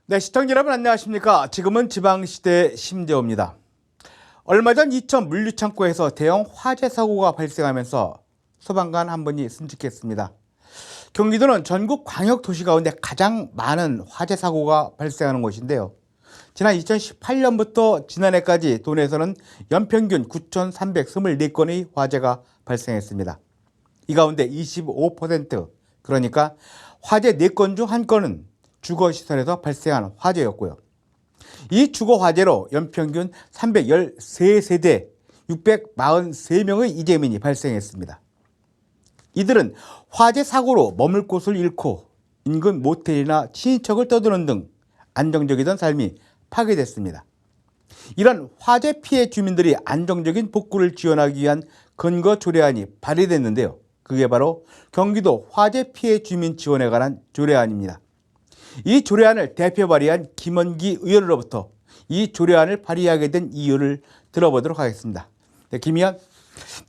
네, 시청자 여러분 안녕하십니까? 지금은 지방시대 심재호입니다. 얼마 전 이천 물류창고에서 대형 화재 사고가 발생하면서 소방관 한 분이 순직했습니다. 경기도는 전국 광역 도시 가운데 가장 많은 화재 사고가 발생하는 곳인데요. 지난 2018년부터 지난해까지 도내에서는 연평균 9,324건의 화재가 발생했습니다. 이 가운데 25%, 그러니까 화재 4건 중 1건은 주거시설에서 발생한 화재였고요. 이 주거 화재로 연평균 313세대 643명의 이재민이 발생했습니다. 이들은 화재 사고로 머물 곳을 잃고 인근 모텔이나 친인척을 떠드는 등 안정적이던 삶이 파괴됐습니다. 이런 화재 피해 주민들이 안정적인 복구를 지원하기 위한 근거 조례안이 발의됐는데요. 그게 바로 경기도 화재 피해 주민 지원에 관한 조례안입니다. 이 조례안을 대표 발의한 김원기 의원으로부터 이 조례안을 발의하게 된 이유를 들어보도록 하겠습니다. 네,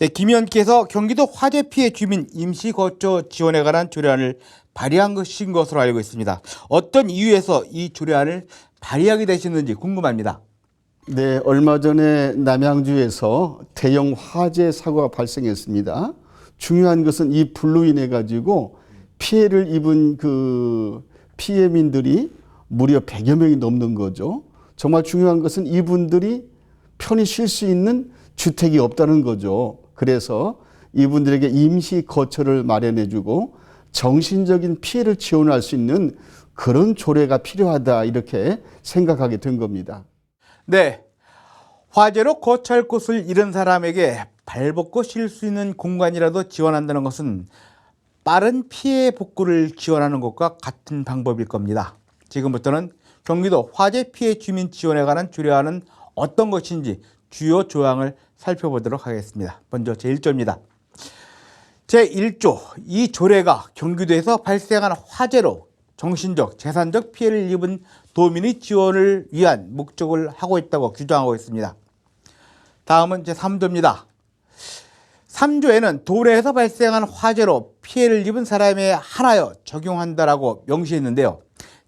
김의원께서 경기도 화재 피해 주민 임시거처 지원에 관한 조례안을 발의한 것으로 알고 있습니다. 어떤 이유에서 이 조례안을 발의하게 되셨는지 궁금합니다. 네, 얼마 전에 남양주에서 대형 화재 사고가 발생했습니다. 중요한 것은 이 불로 인해 가지고 피해를 입은 피해민들이 무려 100여 명이 넘는 거죠. 정말 중요한 것은 이분들이 편히 쉴 수 있는 주택이 없다는 거죠. 그래서 이분들에게 임시 거처를 마련해주고 정신적인 피해를 지원할 수 있는 그런 조례가 필요하다, 이렇게 생각하게 된 겁니다. 네, 화재로 거처할 곳을 잃은 사람에게 발벗고 쉴 수 있는 공간이라도 지원한다는 것은 빠른 피해 복구를 지원하는 것과 같은 방법일 겁니다. 지금부터는 경기도 화재 피해 주민 지원에 관한 조례안은 어떤 것인지 주요 조항을 살펴보도록 하겠습니다. 먼저 제1조입니다. 제1조, 이 조례가 경기도에서 발생한 화재로 정신적, 재산적 피해를 입은 도민의 지원을 위한 목적을 하고 있다고 규정하고 있습니다. 다음은 제3조입니다. 3조에는 도내에서 발생한 화재로 피해를 입은 사람에 한하여 적용한다라고 명시했는데요.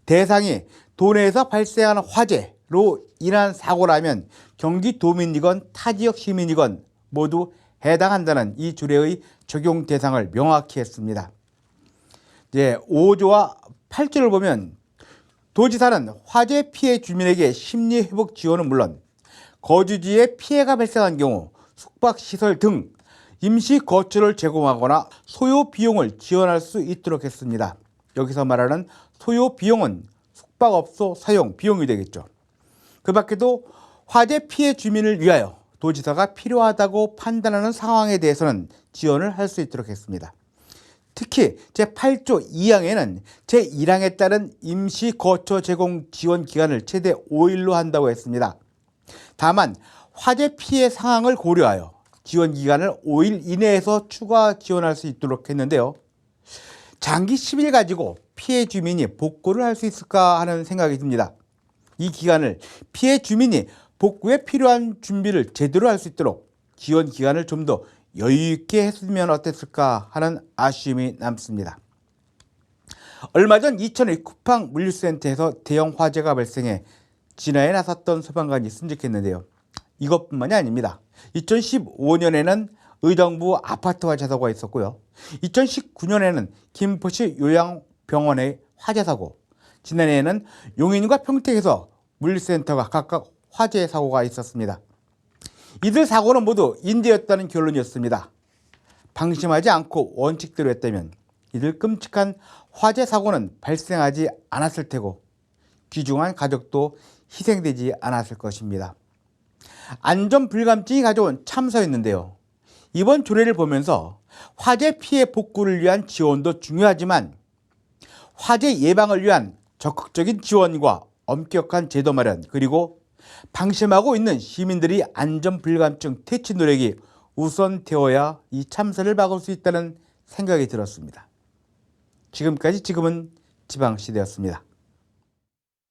대상이 도내에서 발생한 화재로 인한 사고라면 경기도민이건 타지역 시민이건 모두 해당한다는 이 조례의 적용 대상을 명확히 했습니다. 이제 5조와 8조를 보면 도지사는 화재 피해 주민에게 심리회복 지원은 물론 거주지에 피해가 발생한 경우 숙박시설 등 임시 거처를 제공하거나 소요 비용을 지원할 수 있도록 했습니다. 여기서 말하는 소요 비용은 숙박업소 사용 비용이 되겠죠. 그 밖에도 화재 피해 주민을 위하여 도지사가 필요하다고 판단하는 상황에 대해서는 지원을 할 수 있도록 했습니다. 특히 제8조 2항에는 제1항에 따른 임시 거처 제공 지원 기간을 최대 5일로 한다고 했습니다. 다만 화재 피해 상황을 고려하여 지원 기간을 5일 이내에서 추가 지원할 수 있도록 했는데요. 장기 10일 가지고 피해 주민이 복구를 할 수 있을까 하는 생각이 듭니다. 이 기간을 피해 주민이 복구에 필요한 준비를 제대로 할 수 있도록 지원 기간을 좀 더 여유 있게 했으면 어땠을까 하는 아쉬움이 남습니다. 얼마 전 이천의 쿠팡 물류센터에서 대형 화재가 발생해 진화에 나섰던 소방관이 순직했는데요. 이것뿐만이 아닙니다. 2015년에는 의정부 아파트 화재 사고가 있었고요. 2019년에는 김포시 요양병원의 화재 사고, 지난해에는 용인과 평택에서 물류센터가 각각 화재 사고가 있었습니다. 이들 사고는 모두 인재였다는 결론이었습니다. 방심하지 않고 원칙대로 했다면 이들 끔찍한 화재 사고는 발생하지 않았을 테고 귀중한 가족도 희생되지 않았을 것입니다. 안전 불감증이 가져온 참사였는데요. 이번 조례를 보면서 화재 피해 복구를 위한 지원도 중요하지만 화재 예방을 위한 적극적인 지원과 엄격한 제도 마련, 그리고 방심하고 있는 시민들이 안전 불감증 퇴치 노력이 우선되어야 이 참사를 막을 수 있다는 생각이 들었습니다. 지금까지 지금은 지방시대였습니다.